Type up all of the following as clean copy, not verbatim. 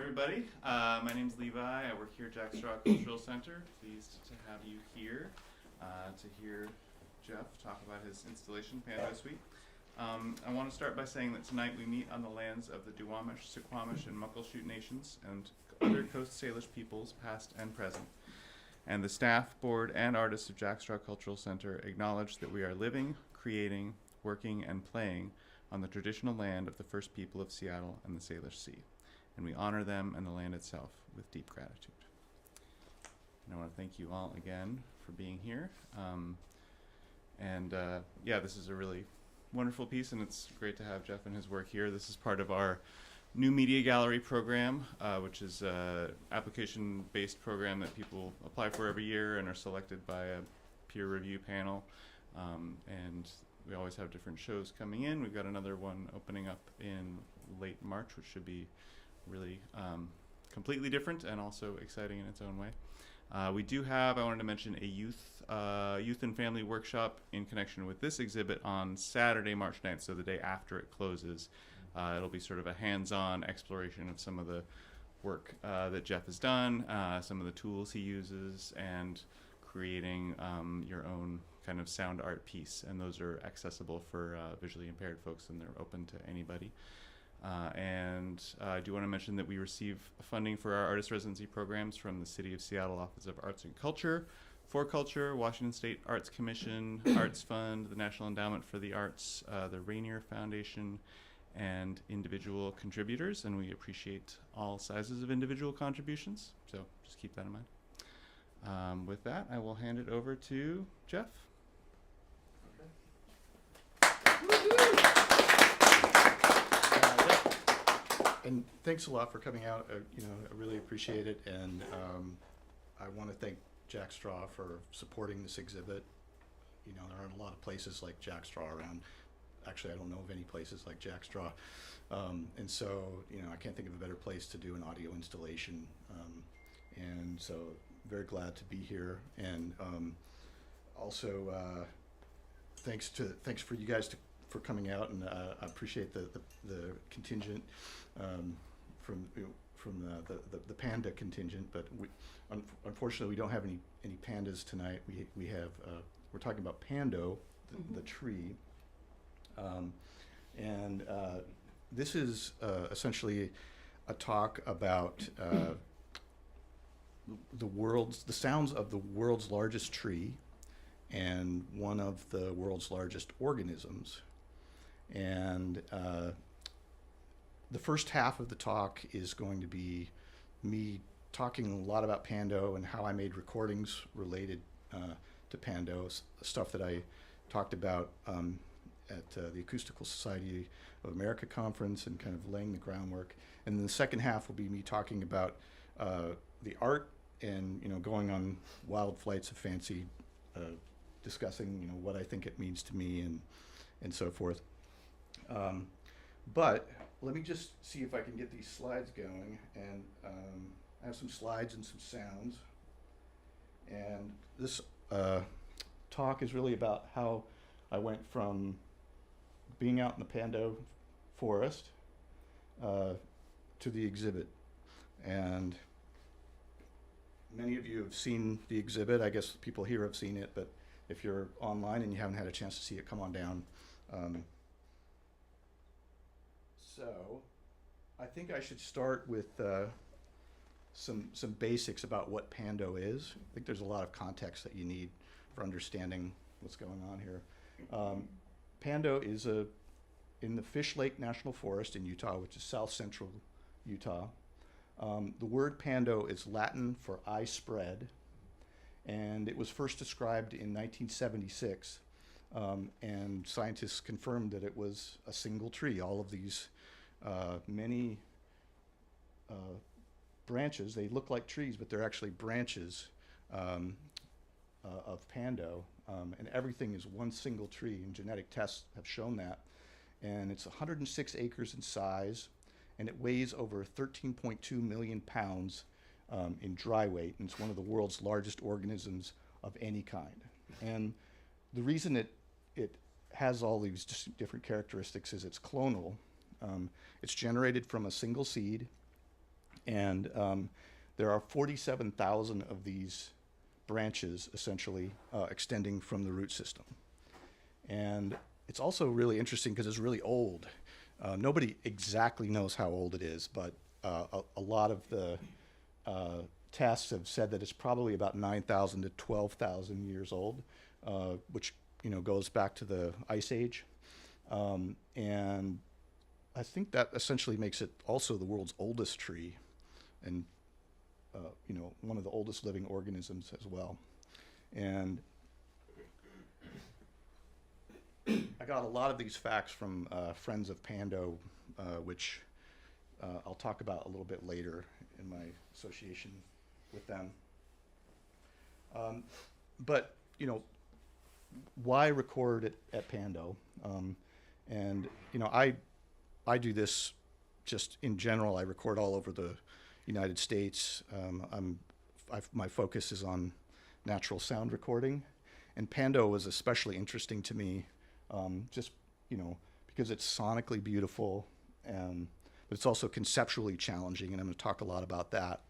everybody. My name's Levi. I work here at Jack Straw Cultural Center. Pleased to have you here to hear Jeff talk about his installation, Pando Suite. I want to start by saying that tonight we meet on the lands of the Duwamish, Suquamish, and Muckleshoot nations and other Coast Salish peoples, past and present. And the staff, board, and artists of Jack Straw Cultural Center acknowledge that we are living, creating, working, and playing on the traditional land of the first people of Seattle and the Salish Sea. And we honor them and the land itself with deep gratitude. And I want to thank you all again for being here. Yeah, this is a really wonderful piece, and it's great to have Jeff and his work here. This is part of our new media gallery program, which is an application-based program that people apply for every year and are selected by a peer review panel. And we always have different shows coming in. We've got another one opening up in late March, which should be really completely different and also exciting in its own way. We do have, I wanted to mention, a youth and family workshop in connection with this exhibit on Saturday, March 9th, so the day after it closes. It'll be sort of a hands-on exploration of some of the work that Jeff has done, some of the tools he uses, and creating your own kind of sound art piece. And those are accessible for visually impaired folks, and they're open to anybody. I do want to mention that we receive funding for our artist residency programs from the City of Seattle Office of Arts and Culture, For Culture, Washington State Arts Commission, Arts Fund, the National Endowment for the Arts, the Rainier Foundation, and individual contributors, and we appreciate all sizes of individual contributions, so just keep that in mind. With that, I will hand it over to Jeff. And thanks a lot for coming out. I really appreciate it, and I want to thank Jack Straw for supporting this exhibit. There aren't a lot of places like Jack Straw around. Actually, I don't know of any places like Jack Straw, and so I can't think of a better place to do an audio installation. And so, very glad to be here, and also thanks for you guys for coming out, and I appreciate the contingent from the panda contingent, but unfortunately we don't have any pandas tonight. We have we're talking about Pando, the tree, and this is essentially a talk about the sounds of the world's largest tree and one of the world's largest organisms. And the first half of the talk is going to be me talking a lot about Pando and how I made recordings related to Pando, stuff that I talked about at the Acoustical Society of America conference, and kind of laying the groundwork. And then the second half will be me talking about the art and going on wild flights of fancy, discussing what I think it means to me and so forth. But let me just see if I can get these slides going, and I have some slides and some sounds. And this talk is really about how I went from being out in the Pando forest to the exhibit. And many of you have seen the exhibit. I guess people here have seen it, but if you're online and you haven't had a chance to see it, come on down. So I think I should start with some basics about what Pando is. I think there's a lot of context that you need for understanding what's going on here. Pando is in the Fish Lake National Forest in Utah, which is south central Utah. The word Pando is Latin for I spread, and it was first described in 1976. And scientists confirmed that it was a single tree. All of these many branches, they look like trees, but they're actually branches of Pando, and everything is one single tree, and genetic tests have shown that. And it's 106 acres in size, and it weighs over 13.2 million pounds in dry weight, and it's one of the world's largest organisms of any kind. And the reason it has all these different characteristics is it's clonal. It's generated from a single seed, And there are 47,000 of these branches, essentially, extending from the root system. And it's also really interesting because it's really old. Nobody exactly knows how old it is, but a lot of the tests have said that it's probably about 9,000 to 12,000 years old, which goes back to the Ice Age. And I think that essentially makes it also the world's oldest tree, and one of the oldest living organisms as well. And I got a lot of these facts from friends of Pando, which I'll talk about a little bit later in my association with them. But why record at Pando? And I do this just in general. I record all over the United States. My focus is on natural sound recording, and Pando was especially interesting to me, just because it's sonically beautiful, but it's also conceptually challenging, and I'm going to talk a lot about that.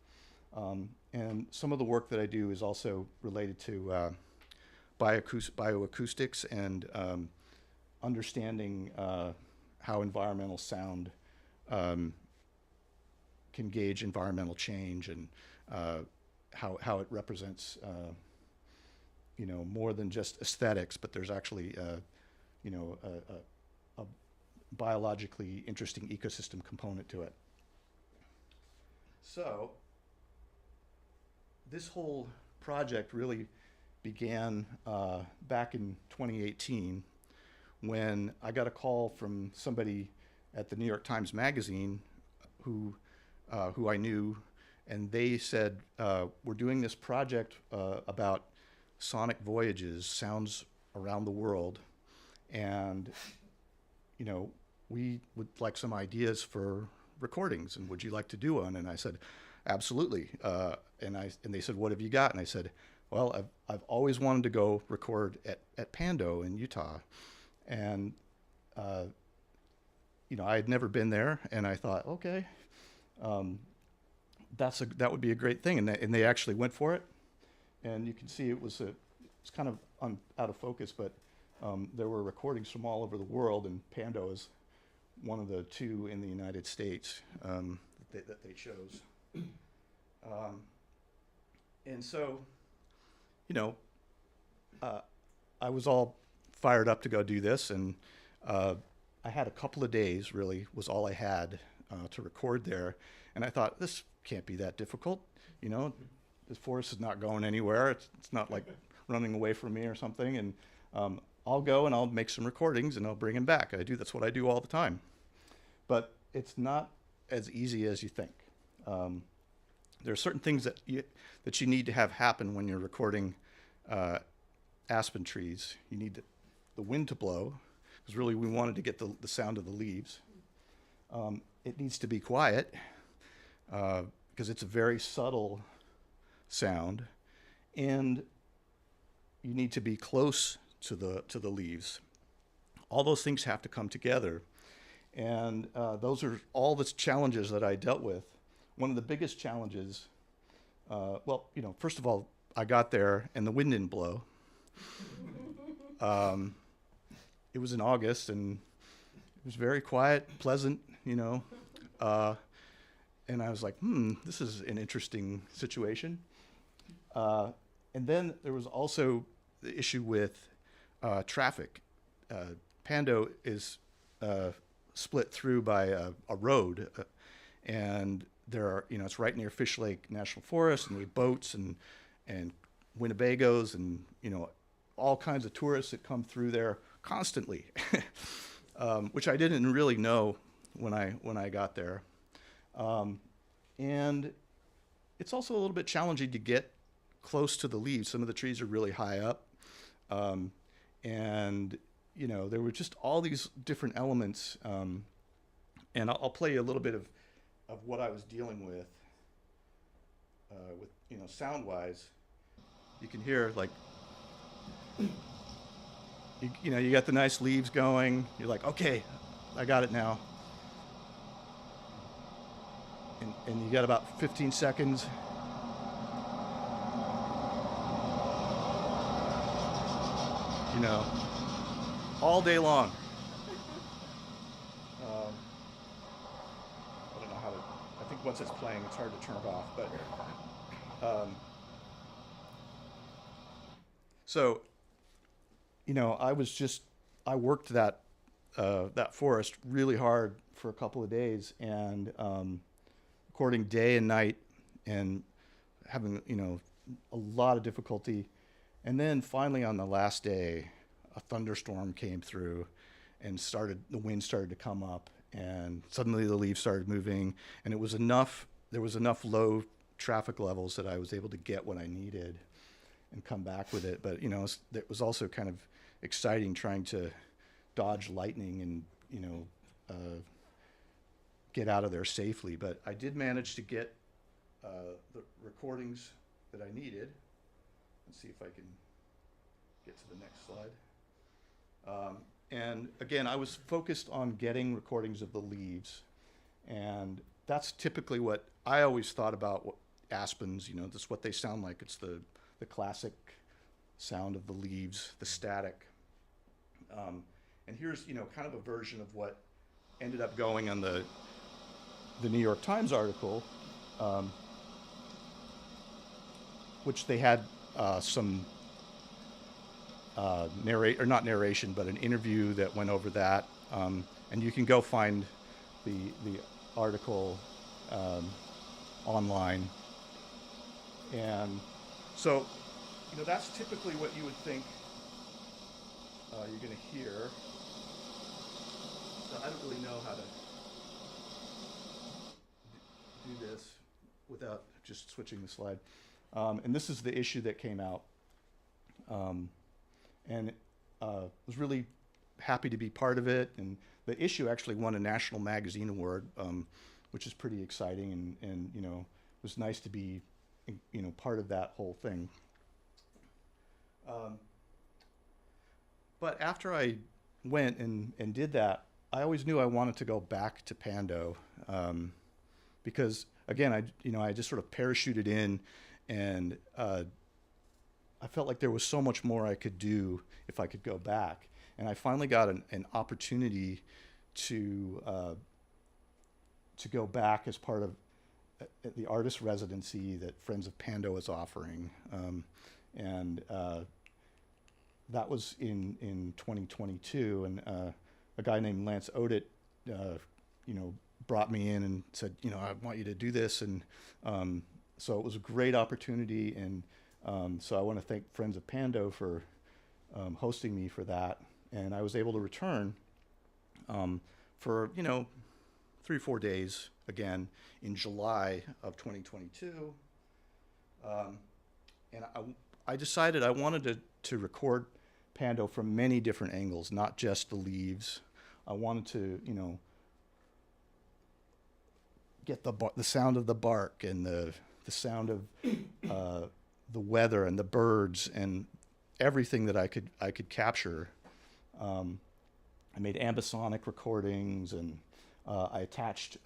And some of the work that I do is also related to bioacoustics and understanding how environmental sound can gauge environmental change, and how it represents more than just aesthetics, but there's actually a biologically interesting ecosystem component to it. So this whole project really began back in 2018 when I got a call from somebody at the New York Times Magazine who I knew, and they said, we're doing this project about sonic voyages, sounds around the world, and we would like some ideas for recordings, and would you like to do one? And I said, absolutely. And they said, what have you got? And I said, well, I've always wanted to go record at Pando in Utah, and I had never been there, and I thought, okay, that would be a great thing, and they actually went for it, and you can see it's kind of out of focus, but there were recordings from all over the world, and Pando is one of the two in the United States that they chose. And so, I was all fired up to go do this, and I had a couple of days, really, was all I had to record there, and I thought, this can't be that difficult. This forest is not going anywhere. It's not like running away from me or something, and I'll go and I'll make some recordings and I'll bring them back. That's what I do all the time. But it's not as easy as you think. There are certain things that you need to have happen when you're recording aspen trees. You need the wind to blow, because really we wanted to get the sound of the leaves. It needs to be quiet, because it's a very subtle sound, and you need to be close to the leaves. All those things have to come together, and those are all the challenges that I dealt with. One of the biggest challenges, first of all, I got there and the wind didn't blow. It was in August, and it was very quiet, pleasant, and I was like, this is an interesting situation. And then there was also the issue with traffic. Pando is split through by a road, and there are, it's right near Fish Lake National Forest, and we have boats and Winnebagos and, all kinds of tourists that come through there constantly, which I didn't really know when I got there. And it's also a little bit challenging to get close to the leaves. Some of the trees are really high up. And, there were just all these different elements. And I'll play you a little bit of what I was dealing with, sound-wise. You can hear, like, you got the nice leaves going. You're like, okay, I got it now. And and you got about 15 seconds. You know, all day long. I don't know how to. I think once it's playing, it's hard to turn it off. But so, you know, I worked that forest really hard for a couple of days, and recording day and night, and having, you know, a lot of difficulty. And then finally on the last day, a thunderstorm came through, and the wind started to come up, and suddenly the leaves started moving, and there was enough low traffic levels that I was able to get what I needed and come back with it. But, you know, it was also kind of exciting trying to dodge lightning and, you know, get out of there safely. But I did manage to get the recordings that I needed. Let's see if I can get to the next slide. And again, I was focused on getting recordings of the leaves, and that's typically what I always thought about. What aspens, you know, that's what they sound like. It's the classic sound of the leaves, the static. And here's, you know, kind of a version of what ended up going on the New York Times article, which they had some not narration, but an interview that went over that. And you can go find the article online. And so, you know, that's typically what you would think you're going to hear. So I don't really know how to do this without just switching the slide. And this is the issue that came out. And was really happy to be part of it. And the issue actually won a National Magazine Award, which is pretty exciting. And you know, it was nice to be, you know, part of that whole thing. But after I went and did that, I always knew I wanted to go back to Pando, because again, I just sort of parachuted in, and I felt like there was so much more I could do if I could go back. And I finally got an opportunity to go back as part of the artist residency that Friends of Pando is offering. And that was in 2022. And a guy named Lance Odit, you know, brought me in and said, you know, I want you to do this. And so it was a great opportunity. And so I want to thank Friends of Pando for hosting me for that. And I was able to return for, you know, 3 or 4 days again in July of 2022. And I decided I wanted to record Pando from many different angles, not just the leaves. I wanted to, you know, get the sound of the bark and the sound of the weather and the birds and everything that I could capture. I made ambisonic recordings, and I attached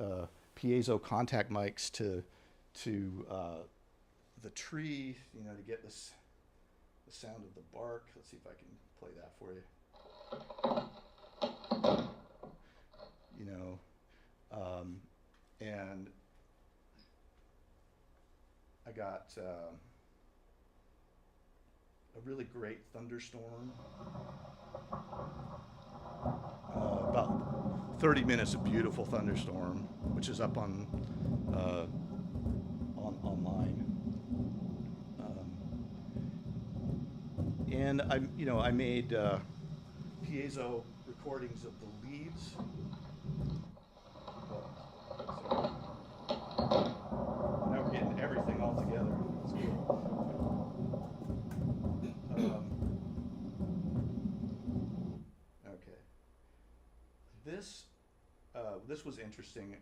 piezo contact mics to the tree, you know, to get the sound of the bark. Let's see if I can play that for you. You know, and I got a really great thunderstorm. About 30 minutes of beautiful thunderstorm, which is up on online. And I made piezo recordings of the leaves. Now we're getting everything all together. It's cool. Okay. This was interesting.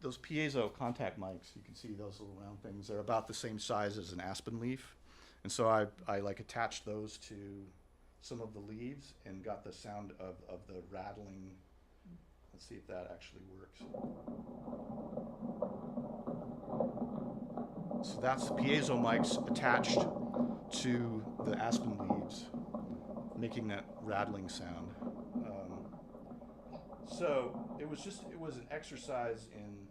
Those piezo contact mics, you can see those little round things. They're about the same size as an aspen leaf, and so I like attached those to some of the leaves and got the sound of the rattling. Let's see if that actually works. So that's piezo mics attached to the aspen leaves, making that rattling sound. So it was an exercise in,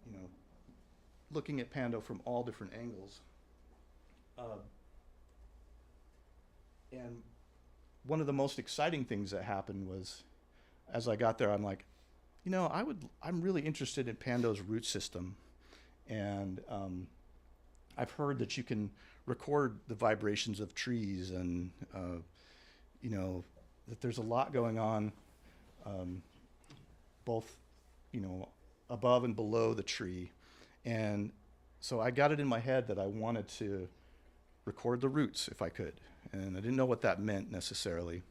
you know, looking at Pando from all different angles. And one of the most exciting things that happened was, as I got there, I'm like, you know, I'm really interested in Pando's root system, and I've heard that you can record the vibrations of trees, and you know, that there's a lot going on, both, you know, above and below the tree, and so I got it in my head that I wanted to record the roots if I could, and I didn't know what that meant necessarily,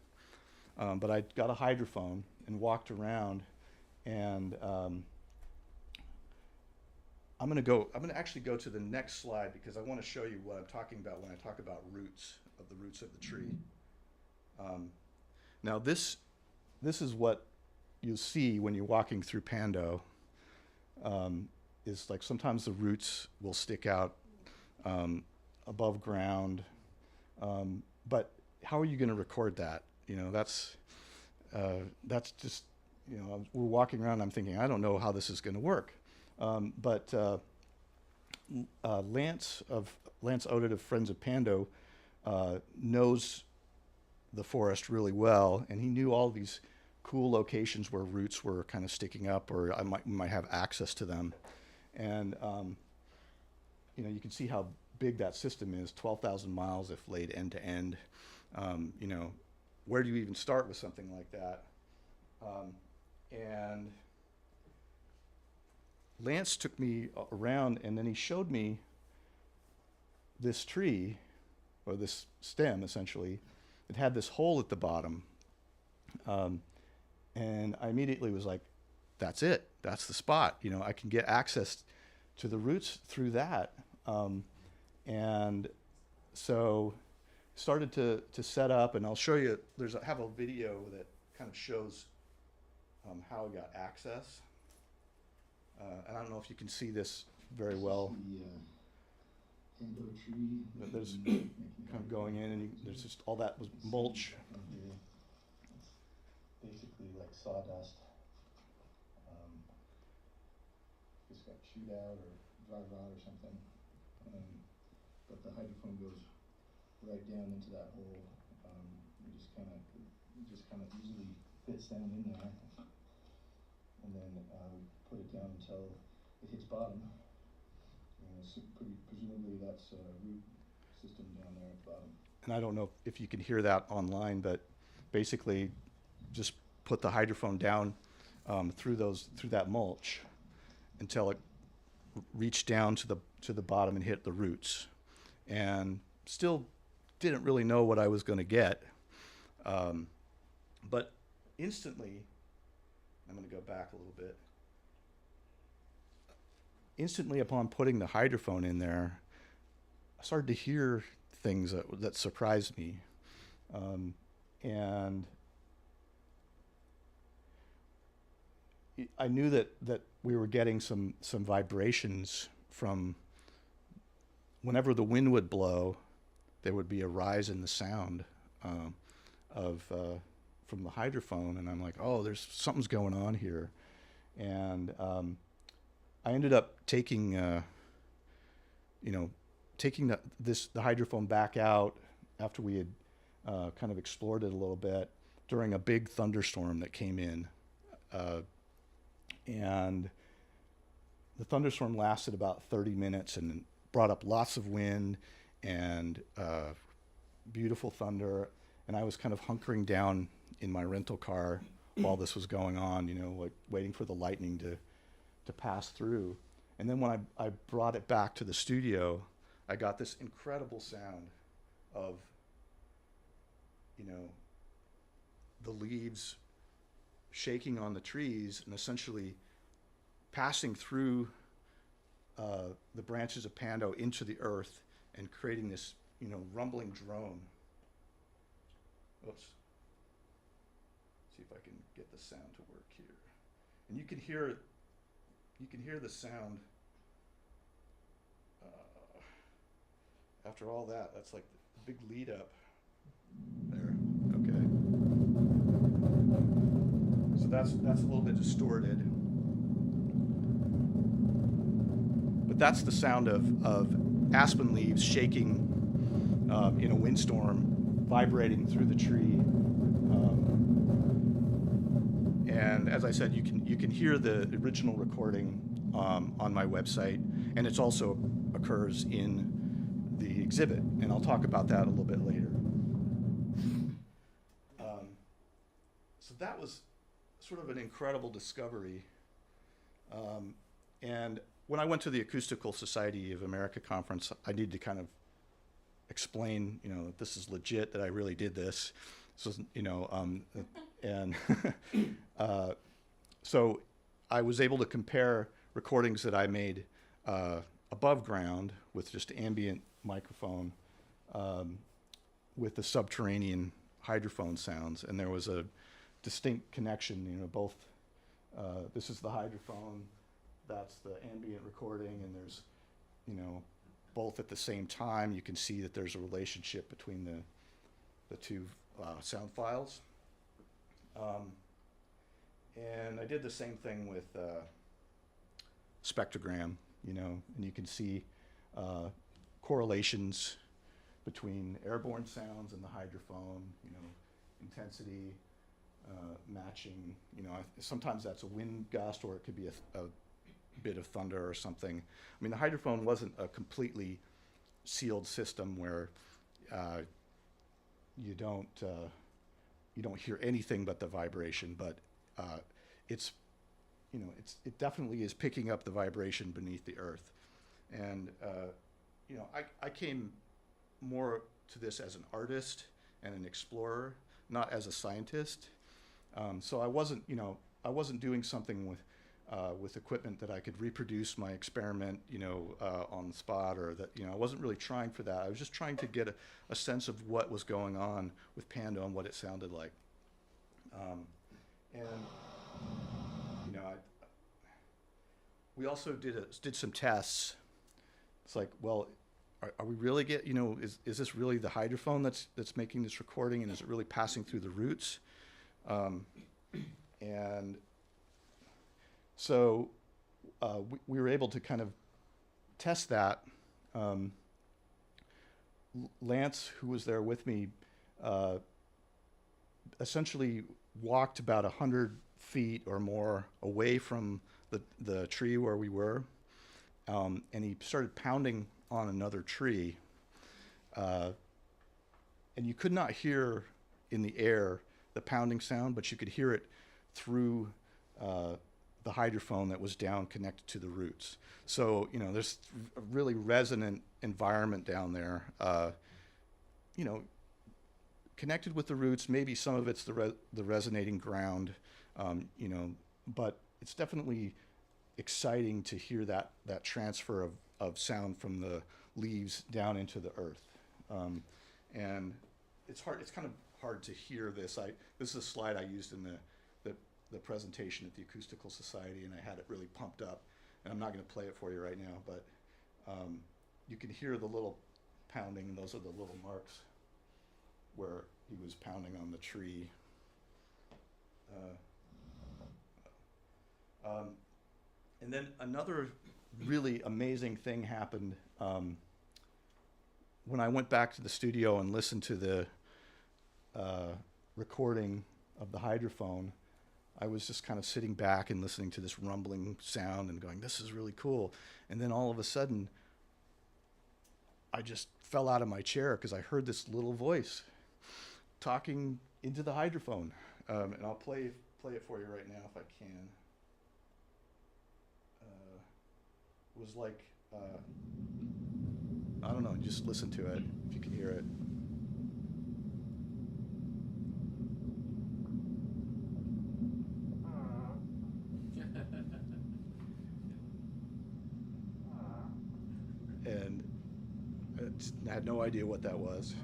but I got a hydrophone and walked around, and I'm gonna actually go to the next slide because I want to show you what I'm talking about when I talk about roots of the tree. Now this is what you'll see when you're walking through Pando. Is like sometimes the roots will stick out above ground, but how are you going to record that? You know, that's just, you know, we're walking around. I'm thinking, I don't know how this is going to work. But Lance Odet of Friends of Pando knows the forest really well, and he knew all these cool locations where roots were kind of sticking up, or I might have access to them. And you know, you can see how big that system is, 12,000 miles if laid end to end. You know, where do you even start with something like that? And Lance took me around, and then he showed me this tree, or this stem essentially. It had this hole at the bottom. And I immediately was like, that's it. That's the spot. You know, I can get access to the roots through that. And so started to set up, and I'll show you, I have a video that kind of shows how I got access. And I don't know if you can see this very well. But there's kind of going in, and there's just all that was mulch. Basically like sawdust. Just got chewed out or dried out or something. But the hydrophone goes right down into that hole. It just kind of easily fits down in there. And then we put it down until it hits bottom. So presumably that's a root system down there at the bottom. And I don't know if you can hear that online, but basically just put the hydrophone down through that mulch until it reached down to the bottom and hit the roots, and still didn't really know what I was going to get, but instantly, I'm going to go back a little bit. Instantly upon putting the hydrophone in there, I started to hear things that surprised me, and I knew that we were getting some vibrations from whenever the wind would blow. There would be a rise in the sound from the hydrophone, and I'm like, oh, there's something's going on here, and I ended up taking the hydrophone back out after we had kind of explored it a little bit during a big thunderstorm that came in. And the thunderstorm lasted about 30 minutes and brought up lots of wind and beautiful thunder. And I was kind of hunkering down in my rental car while this was going on, you know, like waiting for the lightning to pass through. And then when I brought it back to the studio, I got this incredible sound of, you know, the leaves shaking on the trees and essentially passing through the branches of Pando into the earth and creating this, you know, rumbling drone. Oops. See if I can get the sound to work here. And you can hear the sound After all that, that's like the big lead up there. Okay. So that's a little bit distorted. But that's the sound of aspen leaves shaking in a windstorm, vibrating through the tree. And as I said, you can hear the original recording on my website, and it also occurs in the exhibit, and I'll talk about that a little bit later. So that was sort of an incredible discovery. And when I went to the Acoustical Society of America conference, I needed to kind of explain, that this is legit, that I really did this. So, and so I was able to compare recordings that I made above ground with just ambient microphone with the subterranean hydrophone sounds, and there was a distinct connection. Both this is the hydrophone, that's the ambient recording, and there's both at the same time. You can see that there's a relationship between the two sound files. And I did the same thing with spectrogram, and you can see correlations between airborne sounds and the hydrophone, intensity, matching, sometimes that's a wind gust, or it could be a bit of thunder or something. I mean, the hydrophone wasn't a completely sealed system where you don't hear anything but the vibration, but it definitely is picking up the vibration beneath the earth. And I came more to this as an artist and an explorer, not as a scientist. So I wasn't doing something with equipment that I could reproduce my experiment, on the spot, or that, I wasn't really trying for that. I was just trying to get a sense of what was going on with Pando and what it sounded like. We also did some tests. It's like, well, are we really is this really the hydrophone that's making this recording, and is it really passing through the roots? And so we were able to kind of test that. Lance, who was there with me, essentially walked about 100 feet or more away from the tree where we were, and he started pounding on another tree, and you could not hear in the air the pounding sound, but you could hear it through the hydrophone that was down connected to the roots. So there's a really resonant environment down there, connected with the roots. Maybe some of it's the resonating ground, but it's definitely exciting to hear that transfer of sound from the leaves down into the earth. And it's kind of hard to hear this. This is a slide I used in the presentation at the Acoustical Society, and I had it really pumped up. And I'm not going to play it for you right now, but you can hear the little pounding. Those are the little marks where he was pounding on the tree. And then another really amazing thing happened when I went back to the studio and listened to the recording of the hydrophone. I was just kind of sitting back and listening to this rumbling sound and going, this is really cool. And then all of a sudden, I just fell out of my chair because I heard this little voice talking into the hydrophone. And I'll play it for you right now if I can. It was like, I don't know, just listen to it if you can hear it. And I had no idea what that was.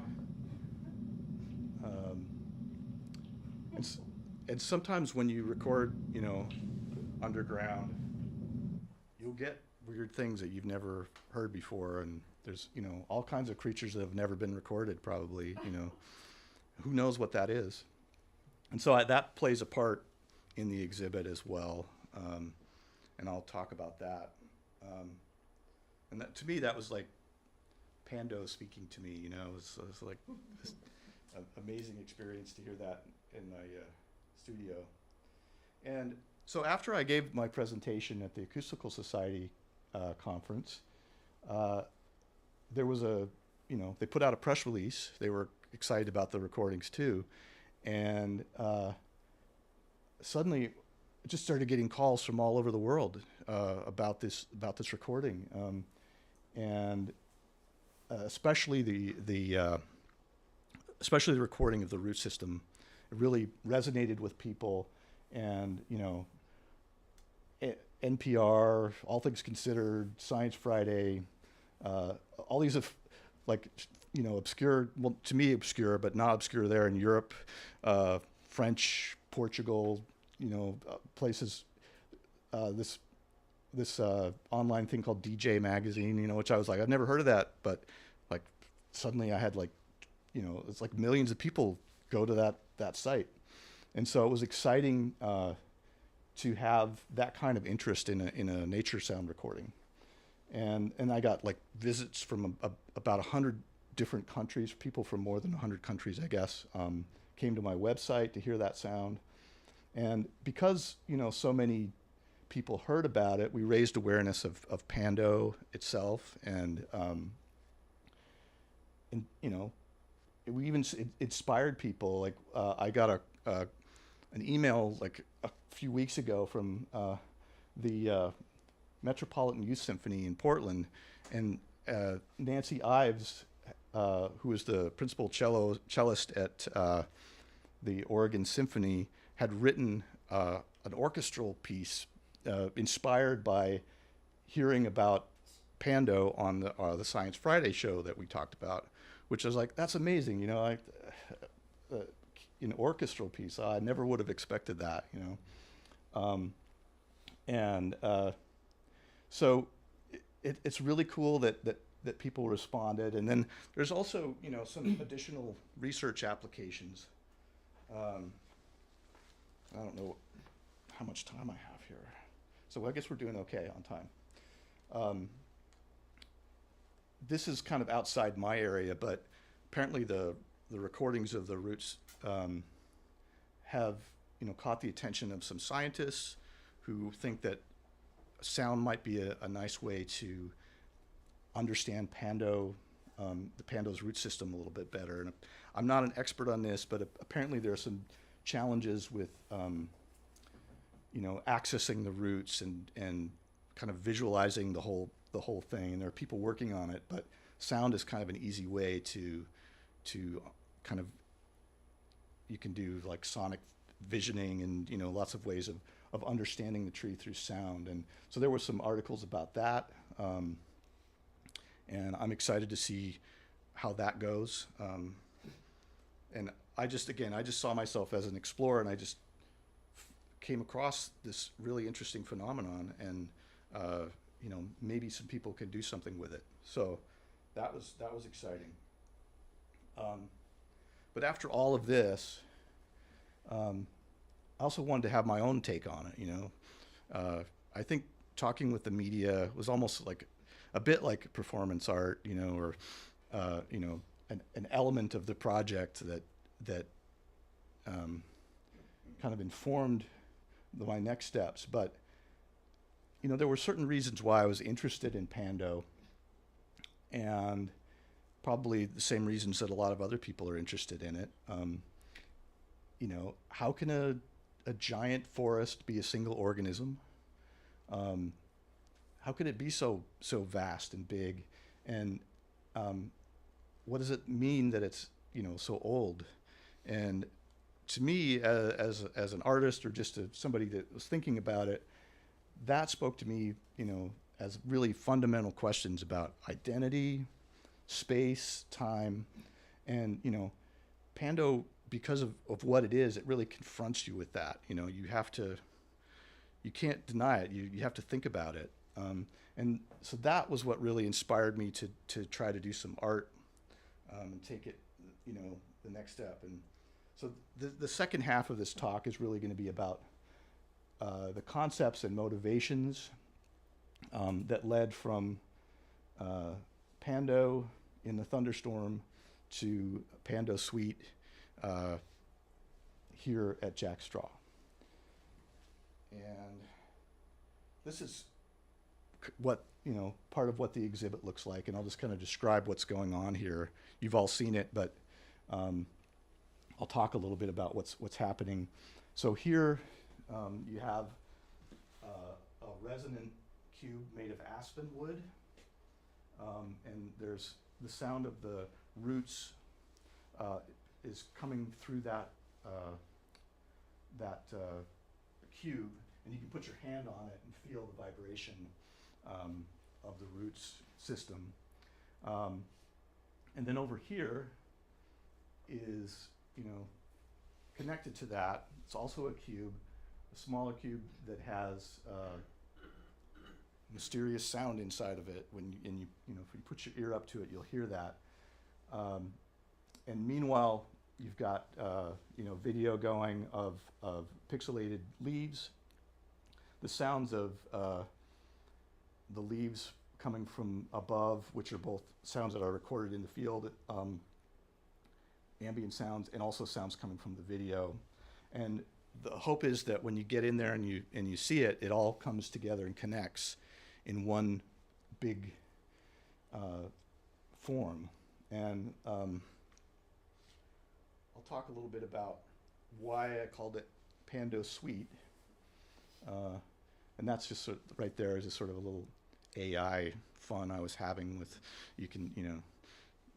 And sometimes when you record, underground, you'll get weird things that you've never heard before, and there's, you know, all kinds of creatures that have never been recorded probably, you know. Who knows what that is? And so that plays a part in the exhibit as well, and I'll talk about that. And that, to me, that was like Pando speaking to me, you know. It was like this amazing experience to hear that in my studio. And so after I gave my presentation at the Acoustical Society conference, there was they put out a press release. They were excited about the recordings too. And suddenly I just started getting calls from all over the world about this recording. And especially the recording of the root system. It really resonated with people, and NPR, All Things Considered, Science Friday, all these obscure, well, to me obscure, but not obscure there in Europe, French, Portugal, places. This online thing called DJ Magazine, which I was like, I've never heard of that, but like suddenly I had it's like millions of people go to that site. And so it was exciting to have that kind of interest in a nature sound recording. And I got like visits from about 100 different countries, people from more than 100 countries, I guess, came to my website to hear that sound. And because, so many people heard about it, we raised awareness of Pando itself, and we even inspired people. Like I got an email like a few weeks ago from the Metropolitan Youth Symphony in Portland, and Nancy Ives, who is the principal cellist at the Oregon Symphony, had written an orchestral piece inspired by hearing about Pando on the Science Friday show that we talked about, which was like, that's amazing, an orchestral piece. I never would have expected that, so it's really cool that people responded. And then there's also, some additional research applications. I don't know how much time I have here. So I guess we're doing okay on time. This is kind of outside my area, but apparently the recordings of the roots have caught the attention of some scientists who think that sound might be a nice way to understand Pando, the Pando's root system a little bit better. And I'm not an expert on this, but apparently there are some challenges with accessing the roots and kind of visualizing the whole thing. And there are people working on it, but sound is kind of an easy way to kind of, you can do like sonic visioning and lots of ways of understanding the tree through sound. And so there were some articles about that, and I'm excited to see how that goes. And I just saw myself as an explorer, and I just came across this really interesting phenomenon, and maybe some people can do something with it. So that was exciting. But after all of this, I also wanted to have my own take on it. I think talking with the media was almost like a bit like performance art, or an element of the project that kind of informed my next steps. But there were certain reasons why I was interested in Pando, and probably the same reasons that a lot of other people are interested in it. How can a giant forest be a single organism? How could it be so vast and big? And what does it mean that it's so old? And to me, as an artist, or just somebody that was thinking about it, that spoke to me, as really fundamental questions about identity, space, time, and Pando, because of what it is, it really confronts you with that. You can't deny it. You have to think about it. And so that was what really inspired me to try to do some art and take it, the next step. And so the second half of this talk is really going to be about the concepts and motivations that led from Pando in the Thunderstorm to Pando Suite here at Jack Straw. And this is what, part of what the exhibit looks like, and I'll just kind of describe what's going on here. You've all seen it, but I'll talk a little bit about what's happening. So here you have a resonant cube made of aspen wood, and there's the sound of the roots is coming through that cube, and you can put your hand on it and feel the vibration of the roots system. And then over here is, connected to that, it's also a cube, a smaller cube that has mysterious sound inside of it. If you put your ear up to it, you'll hear that. And meanwhile, you've got video going of pixelated leaves, the sounds of the leaves coming from above, which are both sounds that are recorded in the field, ambient sounds, and also sounds coming from the video. And the hope is that when you get in there and you see it, it all comes together and connects in one big form. And I'll talk a little bit about why I called it Pando Suite. And that's just sort of right there is a sort of a little AI fun I was having with, you can,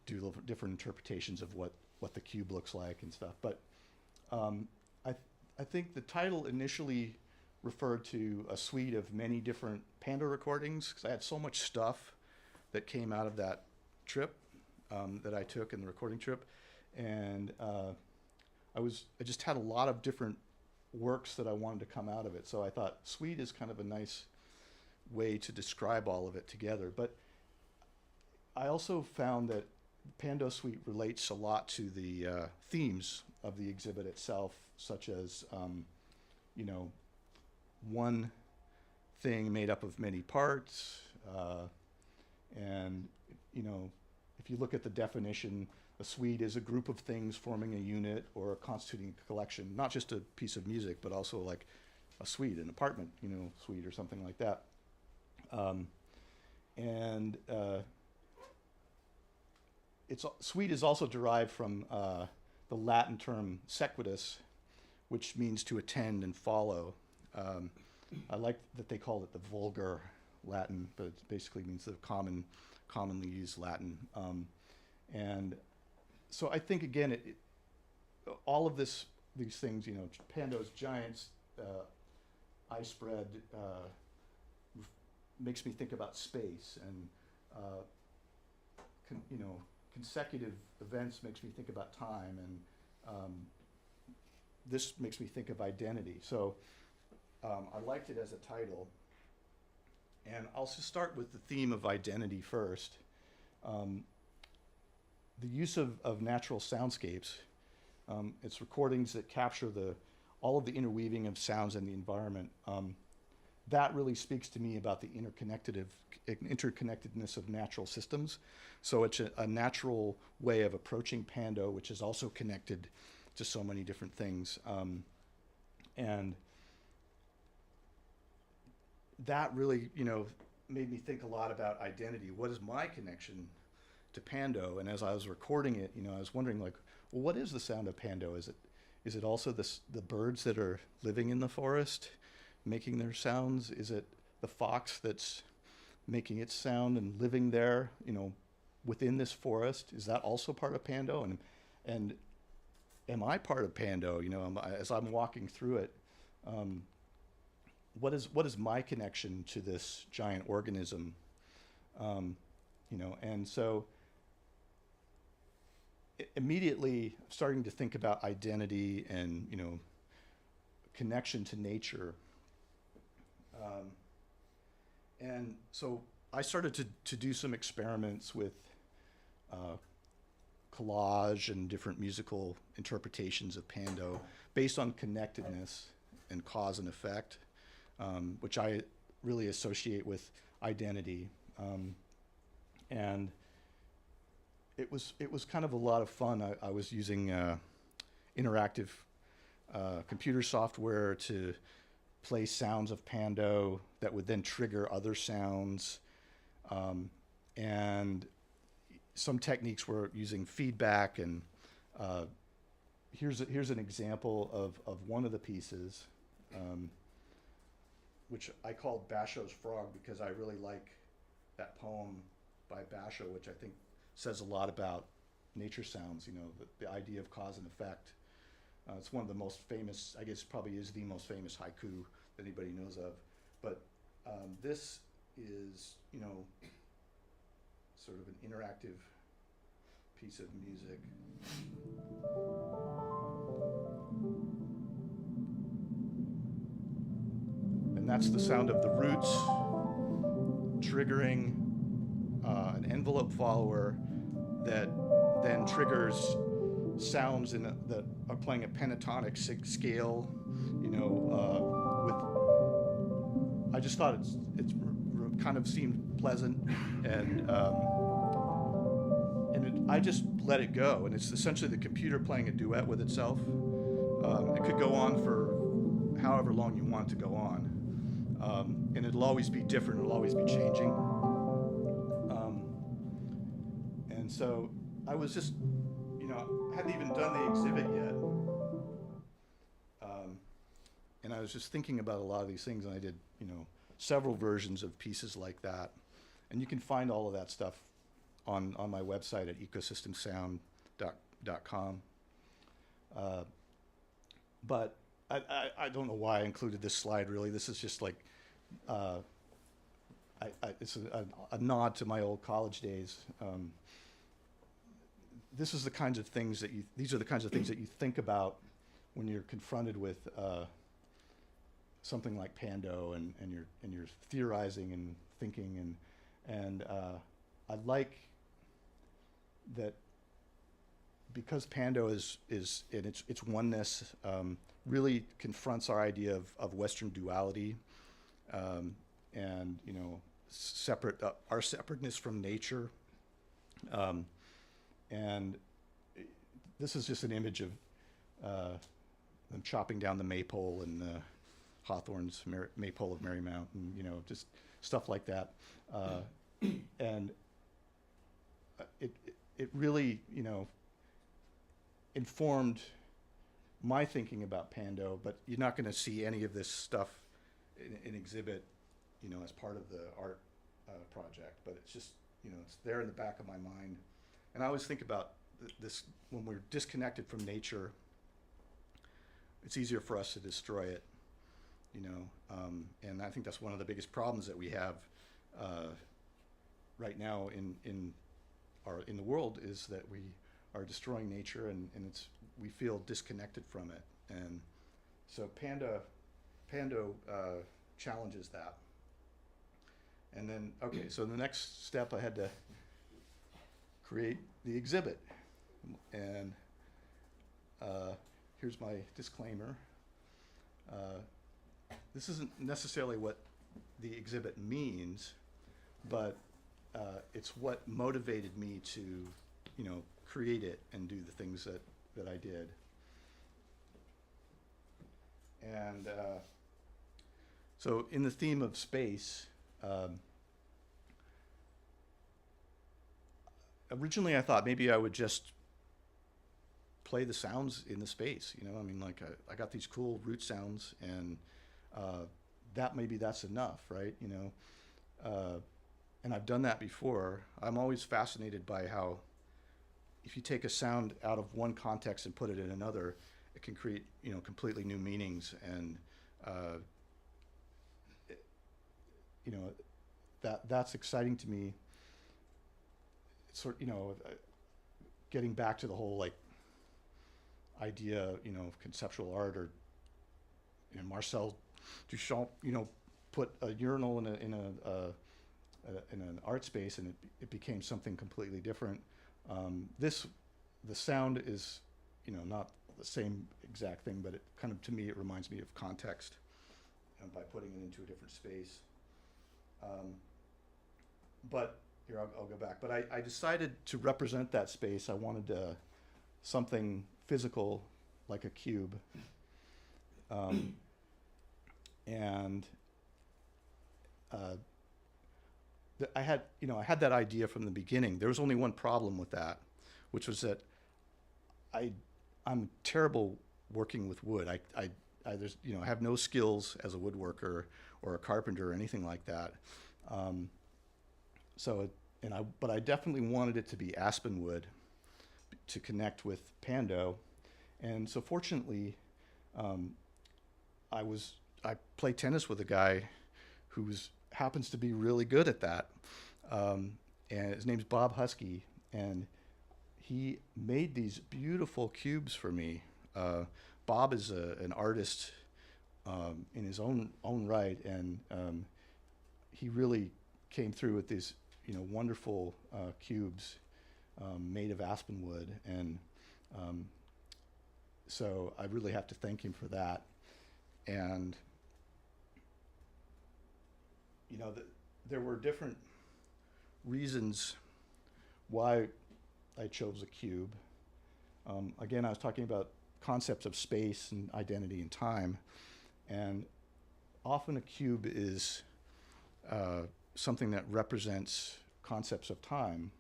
do little different interpretations of what the cube looks like and stuff. But I think the title initially referred to a suite of many different Pando recordings, because I had so much stuff that came out of that trip that I took in the recording trip. And I just had a lot of different works that I wanted to come out of it. So I thought suite is kind of a nice way to describe all of it together. But I also found that Pando Suite relates a lot to the themes of the exhibit itself, such as, one thing made up of many parts. And, if you look at the definition, a suite is a group of things forming a unit or constituting a collection, not just a piece of music, but also like a suite, an apartment, suite or something like that. Suite is also derived from the Latin term sequitus, which means to attend and follow. I like that they called it the vulgar Latin, but it basically means the commonly used Latin. And so I think, again, all of these things, Pando's giants, ice spread, makes me think about space, and consecutive events makes me think about time, and this makes me think of identity. So I liked it as a title, and I'll just start with the theme of identity first. The use of natural soundscapes, it's recordings that capture all of the interweaving of sounds in the environment. That really speaks to me about the interconnectedness of natural systems. So it's a natural way of approaching Pando, which is also connected to so many different things. And that really, made me think a lot about identity. What is my connection to Pando? And as I was recording it, I was wondering, well, what is the sound of Pando? Is it also the birds that are living in the forest making their sounds? Is it the fox that's making its sound and living there, within this forest? Is that also part of Pando? And am I part of Pando? As I'm walking through it, what is my connection to this giant organism? And so immediately starting to think about identity and, connection to nature. And And so I started to do some experiments with collage and different musical interpretations of Pando based on connectedness and cause and effect, which I really associate with identity. And it was kind of a lot of fun. I was using interactive computer software to play sounds of Pando that would then trigger other sounds. And some techniques were using feedback, and here's an example of one of the pieces, which I called Basho's Frog because I really like that poem by Basho, which I think says a lot about nature sounds, you know, the idea of cause and effect. It's one of the most famous, I guess probably is the most famous haiku that anybody knows of. But this is, you know, sort of an interactive piece of music. And that's the sound of the roots triggering an envelope follower that then triggers sounds that are playing a pentatonic scale, you know, I just thought it's kind of seemed pleasant, and I just let it go, and it's essentially the computer playing a duet with itself. It could go on for however long you want it to go on, and it'll always be different, it'll always be changing. And so I was just, you know, I hadn't even done the exhibit yet. And I was just thinking about a lot of these things, and I did, you know, several versions of pieces like that. And you can find all of that stuff on my website at ecosystemsound.com. But I don't know why I included this slide, really. This is just like, it's a nod to my old college days. These are the kinds of things that you think about when you're confronted with something like Pando, and you're theorizing and thinking, and I like that because Pando is in its oneness, really confronts our idea of Western duality, and, you know, our separateness from nature. And this is just an image of them chopping down the maypole in Hawthorne's Maypole of Merrymount, and, you know, just stuff like that. And it really, you know, informed my thinking about Pando, but you're not going to see any of this stuff in exhibit, you know, as part of the art project. But it's just, you know, it's there in the back of my mind. And I always think about this, when we're disconnected from nature, it's easier for us to destroy it, you know. And I think that's one of the biggest problems that we have right now in the world, is that we are destroying nature, and we feel disconnected from it. And so Pando challenges that. And then, okay, so the next step, I had to create the exhibit. And here's my disclaimer. This isn't necessarily what the exhibit means, but it's what motivated me to, you know, create it and do the things that I did. And so in the theme of space, originally I thought maybe I would just play the sounds in the space, you know. I mean, like, I got these cool root sounds, and maybe that's enough, right? You know, and I've done that before. I'm always fascinated by how, if you take a sound out of one context and put it in another, it can create, you know, completely new meanings. And you know, that's exciting to me. It's sort, you know, getting back to the whole, like, idea, you know, of conceptual art, or, you know, Marcel Duchamp, you know, put a urinal in an art space, and it became something completely different. The sound is, not the same exact thing, but it kind of, to me, it reminds me of context, by putting it into a different space. But here, I'll go back. But I decided to represent that space. I wanted something physical, like a cube. And I had that idea from the beginning. There was only one problem with that, which was that I'm terrible working with wood. I have no skills as a woodworker or a carpenter or anything like that. But I definitely wanted it to be aspen wood to connect with Pando. And so fortunately, I play tennis with a guy who happens to be really good at that. And his name's Bob Husky, and he made these beautiful cubes for me. Bob is an artist in his own right, and he really came through with these wonderful cubes made of aspen wood, and so I really have to thank him for that. And there were different reasons why I chose a cube. Again, I was talking about concepts of space and identity and time, and often a cube is something that represents concepts of time,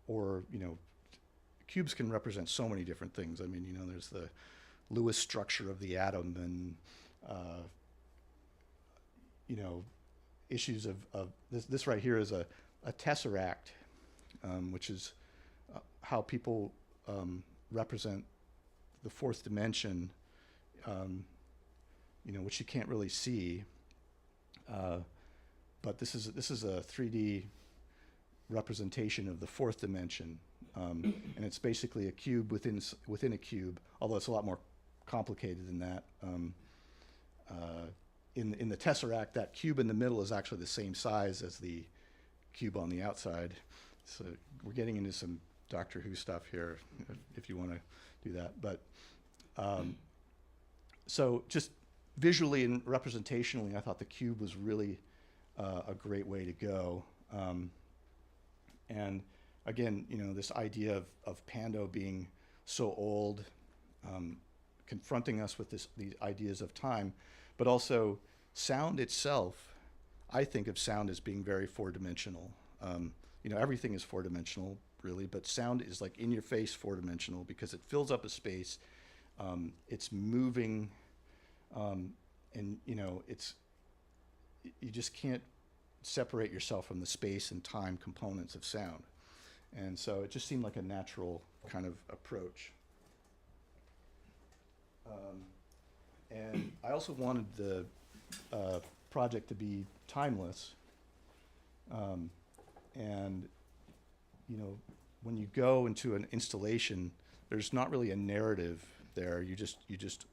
or cubes can represent so many different things. I mean, there's the Lewis structure of the atom, and issues of this right here is a tesseract, which is how people represent the fourth dimension, which you can't really see. But this is a 3D representation of the fourth dimension, and it's basically a cube within a cube, although it's a lot more complicated than that. In the tesseract, that cube in the middle is actually the same size as the cube on the outside. So we're getting into some Doctor Who stuff here, if you want to do that. But so just visually and representationally, I thought the cube was really a great way to go. And again, this idea of Pando being so old, confronting us with these ideas of time, but also sound itself. I think of sound as being very four-dimensional. Everything is four-dimensional, really, but sound is like in your face four-dimensional because it fills up a space. It's moving, and you just can't separate yourself from the space and time components of sound. And so it just seemed like a natural kind of approach. And I also wanted the project to be timeless. And when you go into an installation, there's not really a narrative there. You just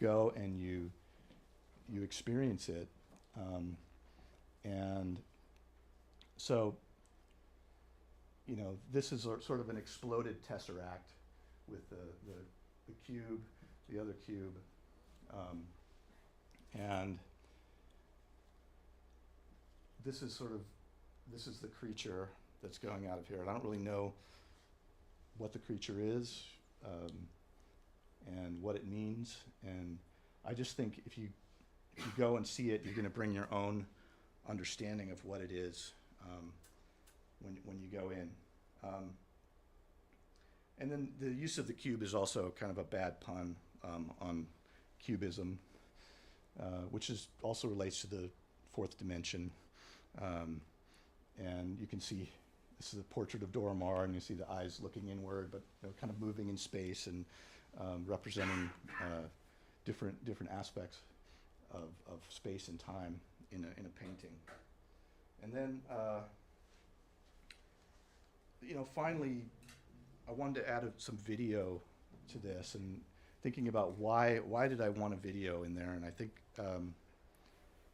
go and you experience it. And so, this is sort of an exploded tesseract with the cube, the other cube, and this is the creature that's going out of here. And I don't really know what the creature is, and what it means. And I just think if you go and see it, you're going to bring your own understanding of what it is when you go in. And then the use of the cube is also kind of a bad pun on cubism, which also relates to the fourth dimension. And you can see this is a portrait of Dora Maar, and you see the eyes looking inward, but kind of moving in space and representing different aspects of space and time in a painting. And then, finally, I wanted to add some video to this, and thinking about why did I want a video in there, and I think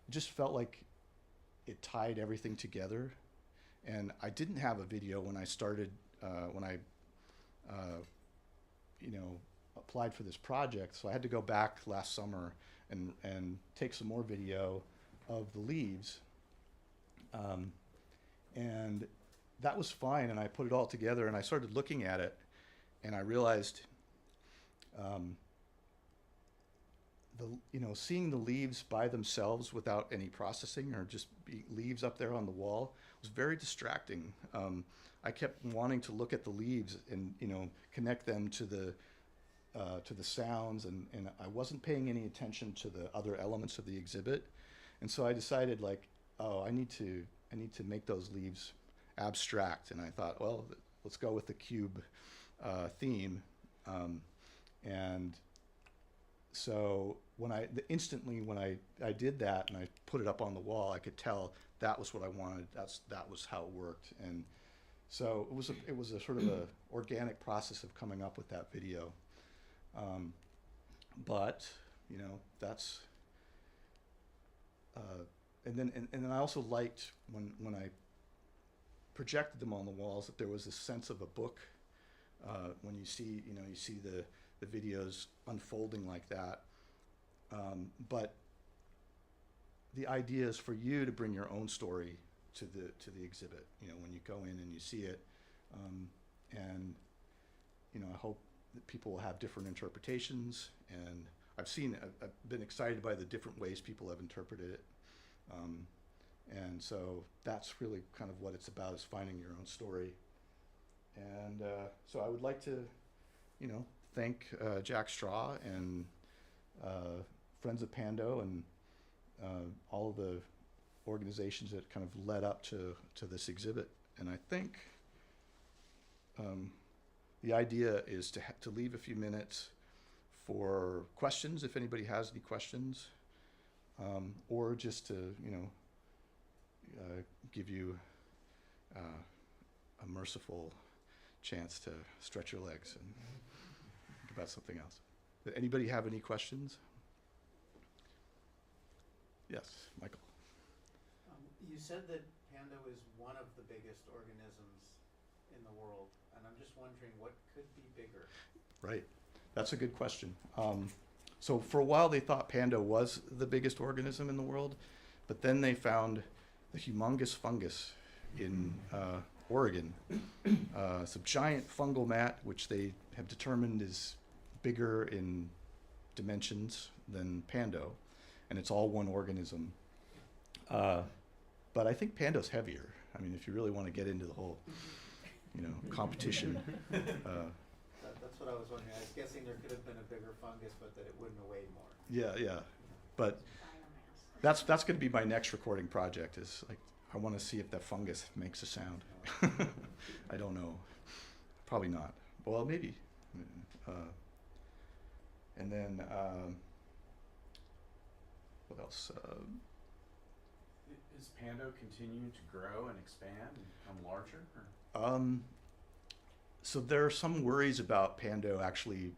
it just felt like it tied everything together. And I didn't have a video when I started, when I, you know, applied for this project. So I had to go back last summer and take some more video of the leaves. And that was fine. And I put it all together and I started looking at it and I realized, seeing the leaves by themselves without any processing or just leaves up there on the wall was very distracting. I kept wanting to look at the leaves and connect them to the sounds, and I wasn't paying any attention to the other elements of the exhibit, and so I decided I need to make those leaves abstract, and I thought, well, let's go with the cube theme, and so when I did that and I put it up on the wall, I could tell that was what I wanted. That was how it worked, and so it was a sort of a organic process of coming up with that video. But that's and then I also liked when I projected them on the walls that there was a sense of a book. When you see the videos unfolding like that. But the idea is for you to bring your own story to the exhibit. When you go in and you see it, and I hope that people will have different interpretations. And I've been excited by the different ways people have interpreted it. And so that's really kind of what it's about, is finding your own story. And so I would like to, thank Jack Straw and Friends of Pando and all of the organizations that kind of led up to this exhibit. And I think the idea is to leave a few minutes for questions, if anybody has any questions, or just to give you a merciful chance to stretch your legs and think about something else. Did anybody have any questions? Yes, Michael. You said that Pando is one of the biggest organisms in the world, and I'm just wondering what could be bigger. Right, that's a good question. So for a while they thought Pando was the biggest organism in the world, but then they found the humongous fungus in Oregon. It's a giant fungal mat, which they have determined is bigger in dimensions than Pando, and it's all one organism. But I think Pando's heavier. I mean, if you really want to get into the whole, competition. That's what I was wondering. I was guessing there could have been a bigger fungus, but that it wouldn't have weighed more. Yeah. But that's going to be my next recording project. Is I want to see if that fungus makes a sound. I don't know. Probably not. Well, maybe. And then what else? Is Pando continuing to grow and expand and become larger? Or? So there are some worries about Pando actually.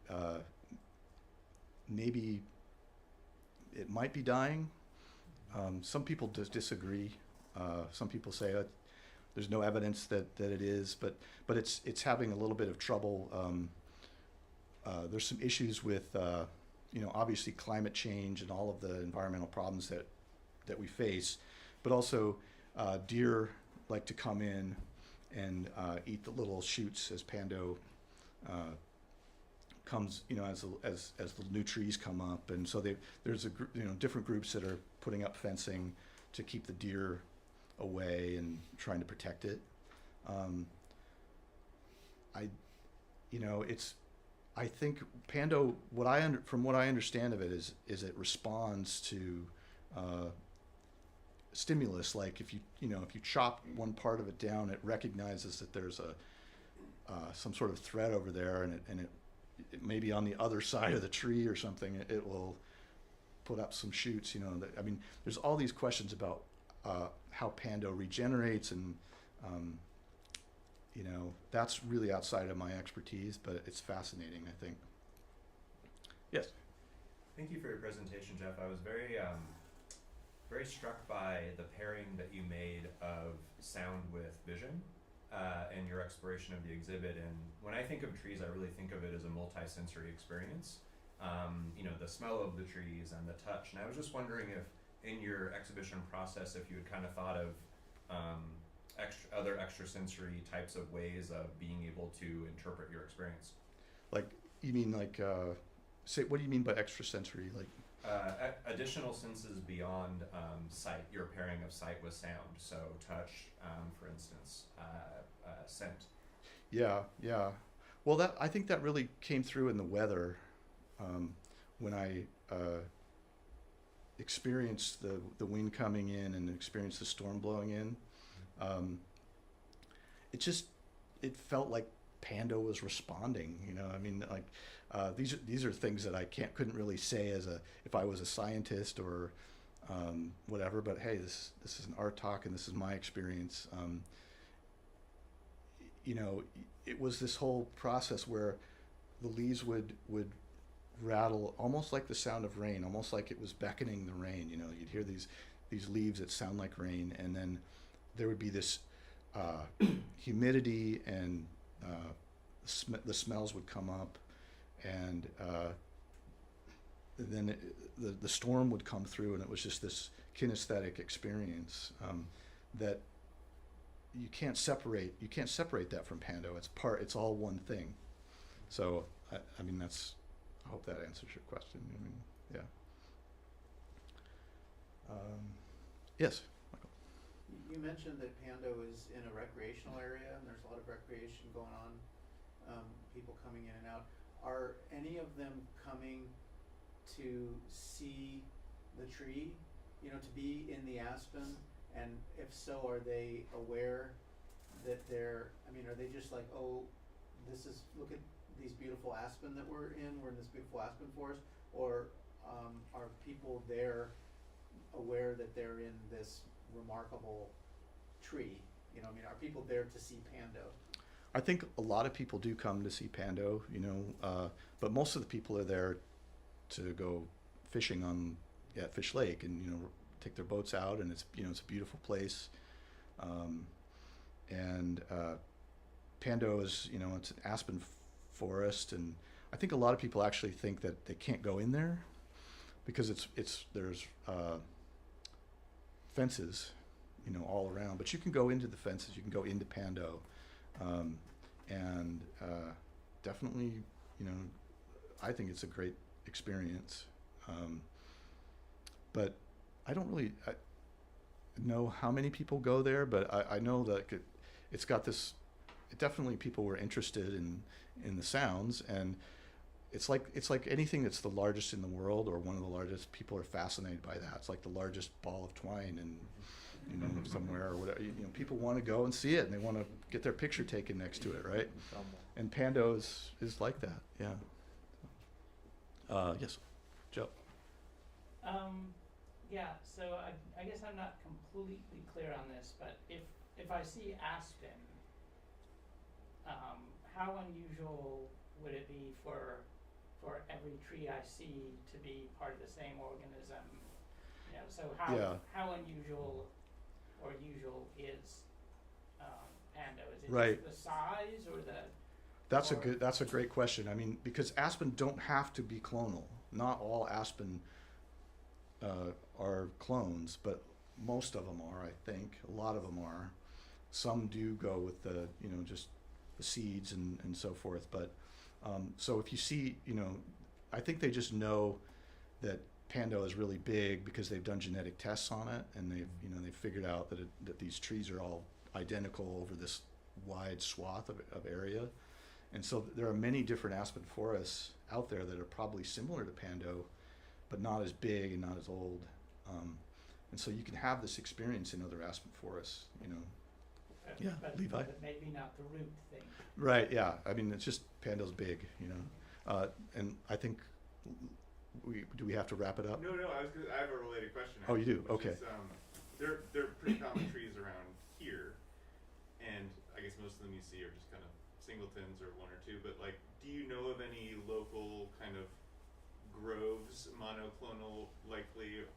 Maybe it might be dying. Some people disagree. Some people say there's no evidence that it is, but it's having a little bit of trouble. There's some issues with obviously climate change and all of the environmental problems that we face, but also deer like to come in and eat the little shoots as Pando comes, as the new trees come up, and so there's different groups that are putting up fencing to keep the deer away and trying to protect it. I think Pando, from what I understand of it, is it responds to stimulus. Like if you chop one part of it down, it recognizes that there's some sort of threat over there, and it may be on the other side of the tree or something. It will put up some shoots. There's all these questions about how Pando regenerates, and that's really outside of my expertise, but it's fascinating, I think. Yes. Thank you for your presentation, Jeff. I was very very struck by the pairing that you made of sound with vision, and your exploration of the exhibit. And when I think of trees, I really think of it as a multi-sensory experience. You know, the smell of the trees and the touch. And I was just wondering if, in your exhibition process, if you had kind of thought of other extrasensory types of ways of being able to interpret your experience. Like, you mean like, what do you mean by extrasensory? Like, additional senses beyond sight, your pairing of sight with sound. So touch, for instance, scent. yeah. Well, I think that really came through in the weather, when I experienced the wind coming in and experienced the storm blowing in. It felt like Pando was responding. You know, I mean, like, these are things that I couldn't really say if I was a scientist or whatever. But hey, this is an art talk, and this is my experience. You know, it was this whole process where the leaves would rattle, almost like the sound of rain, almost like it was beckoning the rain. You know, you'd hear these leaves that sound like rain, and then there would be this humidity, and the smells would come up, and then the storm would come through, and it was just this kinesthetic experience that you can't separate that from Pando. It's all one thing. So I mean, I hope that answers your question. I mean, yeah. Yes. You mentioned that Pando is in a recreational area, and there's a lot of recreation going on, people coming in and out. Are any of them coming to see the tree, you know, to be in the aspen? And if so, are they aware that are they just like, oh, look at these beautiful aspen that we're in this beautiful aspen forest? Or are people there aware that they're in this remarkable tree? You know, I mean, are people there to see Pando? I think a lot of people do come to see Pando, you know, but most of the people are there to go fishing at Fish Lake, and, you know, take their boats out, and it's a beautiful place. And Pando is, you know, it's an aspen forest, and I think a lot of people actually think that they can't go in there because there's fences, you know, all around. But you can go into the fences. You can go into Pando, and definitely, you know, I think it's a great experience. But I don't really know how many people go there, but I know that it's got this. Definitely, people were interested in the sounds, and it's like anything that's the largest in the world or one of the largest. People are fascinated by that. It's like the largest ball of twine, and you know, somewhere or whatever. You know, people want to go and see it, and they want to get their picture taken next to it, right? And Pando is like that. Yeah. Yes, Joe. Yeah, so I guess I'm not completely clear on this, but if I see aspen, how unusual would it be for every tree I see to be part of the same organism? You know, so how unusual or usual is Pando? Is it Right. just the size or the? That's a great question. I mean, because aspen don't have to be clonal. Not all aspen are clones, but most of them are, I think. A lot of them are. Some do go with the, you know, just the seeds and so forth. But so if you see, you know, I think they just know that Pando is really big because they've done genetic tests on it, and they've figured out that these trees are all identical over this wide swath of area. And so there are many different aspen forests out there that are probably similar to Pando, but not as big and not as old. And so you can have this experience in other aspen forests, you know. Yeah, Levi. But maybe not the root thing. Right, yeah. I mean, it's just Pando's big, you know. And I think, do we have to wrap it up? No, I have a related question. Oh, you do? Which Okay. Is, they're pretty common trees around here, and I guess most of them you see are just kind of singletons or one or two, but like, do you know of any local kind of groves, monoclonal likely,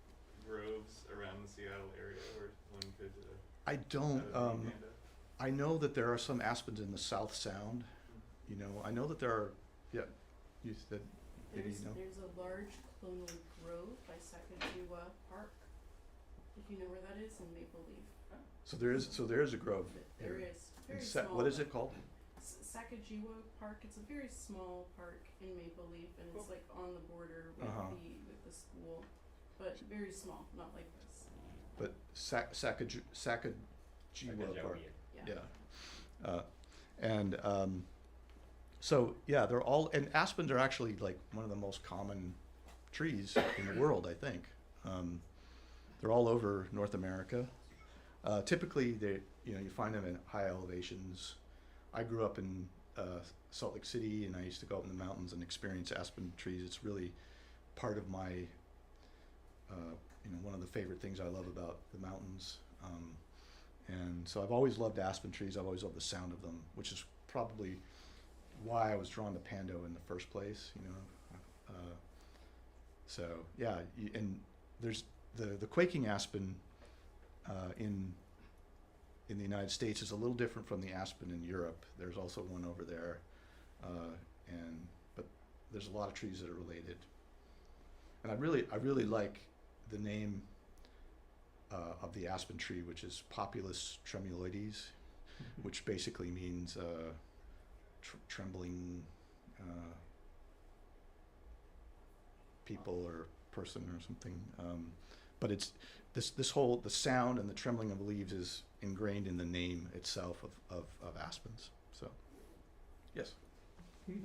groves around the Seattle area where one could I don't. have a bee panda? I know that there are some aspens in the South Sound. You know, I know that there are. Yeah, you said. Maybe you know. There's a large clonal grove by Sacagawea Park, if you know where that is, in Maple Leaf. So there is a grove. There here. is, very In small. what is it called? Sacagawea Park, it's a very small park in Maple Leaf, and it's like on the border with with the school, but very small, not like this. But Sacagawea Park. Yeah. Yeah. So yeah, they're all, and aspens are actually like one of the most common trees in the world, I think. They're all over North America. Typically, you find them in high elevations. I grew up in Salt Lake City, and I used to go up in the mountains and experience aspen trees. It's really part of my, one of the favorite things I love about the mountains. And so I've always loved aspen trees. I've always loved the sound of them, which is probably why I was drawn to Pando in the first place. So yeah, and there's the quaking aspen in the United States is a little different from the aspen in Europe. There's also one over there, but there's a lot of trees that are related. And I really like the name of the aspen tree, which is Populus tremuloides, which basically means trembling people or person or something. But it's the sound and the trembling of leaves is ingrained in the name itself of aspens. So, yes. You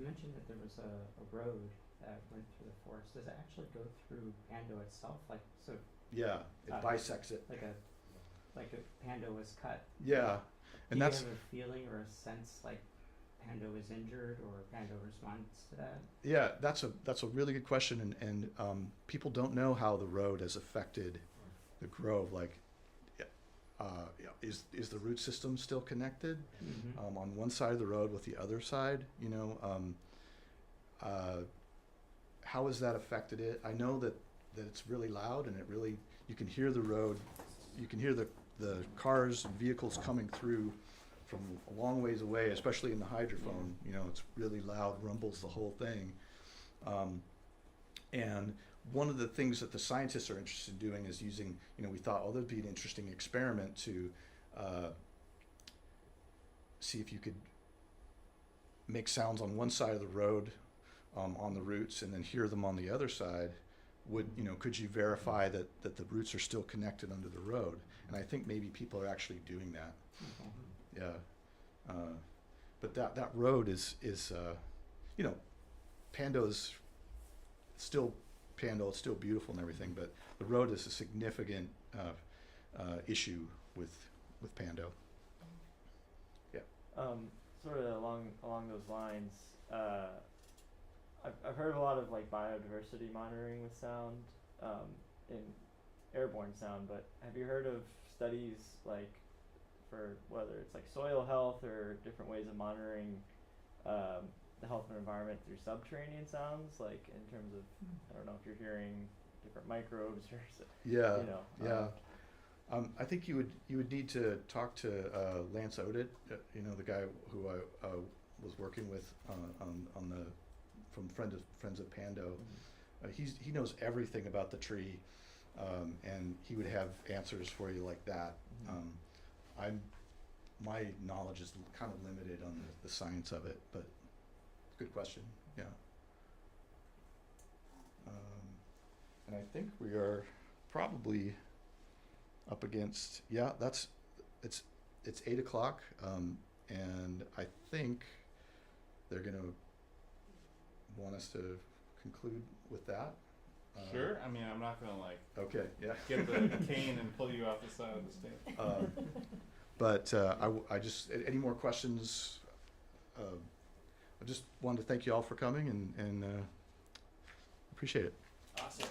mentioned that there was a road that went through the forest. Does it actually go through Pando itself? Like, so Yeah, it bisects it. like a Pando was cut. Yeah, and Do that's you have a feeling or a sense like Pando is injured or Pando responds to that? yeah, that's a really good question, and people don't know how the road has affected the grove. Like, is the root system still connected on one side of the road with the other side? How has that affected it? I know that it's really loud, and you can hear the road, you can hear the cars and vehicles coming through from a long ways away, especially in the hydrophone. It's really loud, rumbles the whole thing. And one of the things that the scientists are interested in doing is using, we thought, there'd be an interesting experiment to see if you could make sounds on one side of the road on the roots and then hear them on the other side. Could you verify that the roots are still connected under the road? And I think maybe people are actually doing that. Yeah. But that road is Pando's still Pando. It's still beautiful and everything, but the road is a significant issue with Pando. Yeah. Sort of along those lines, I've heard a lot of like biodiversity monitoring with sound, in airborne sound, but have you heard of studies like for whether it's like soil health or different ways of monitoring the health of the environment through subterranean sounds, like in terms of, I don't know if you're hearing different microbes or I think you would need to talk to Lance Odit, the guy who I was working with from Friends of Pando. He knows everything about the tree, and he would have answers for you like that. My knowledge is kind of limited on the science of it, but good question. Yeah. And I think we are probably up against, it's 8 o'clock, and I think they're gonna want us to conclude with that. Sure. I mean, I'm not gonna Okay. Yeah. get the cane and pull you off the side of the stage. But I just, any more questions? I just wanted to thank you all for coming and appreciate it. Awesome.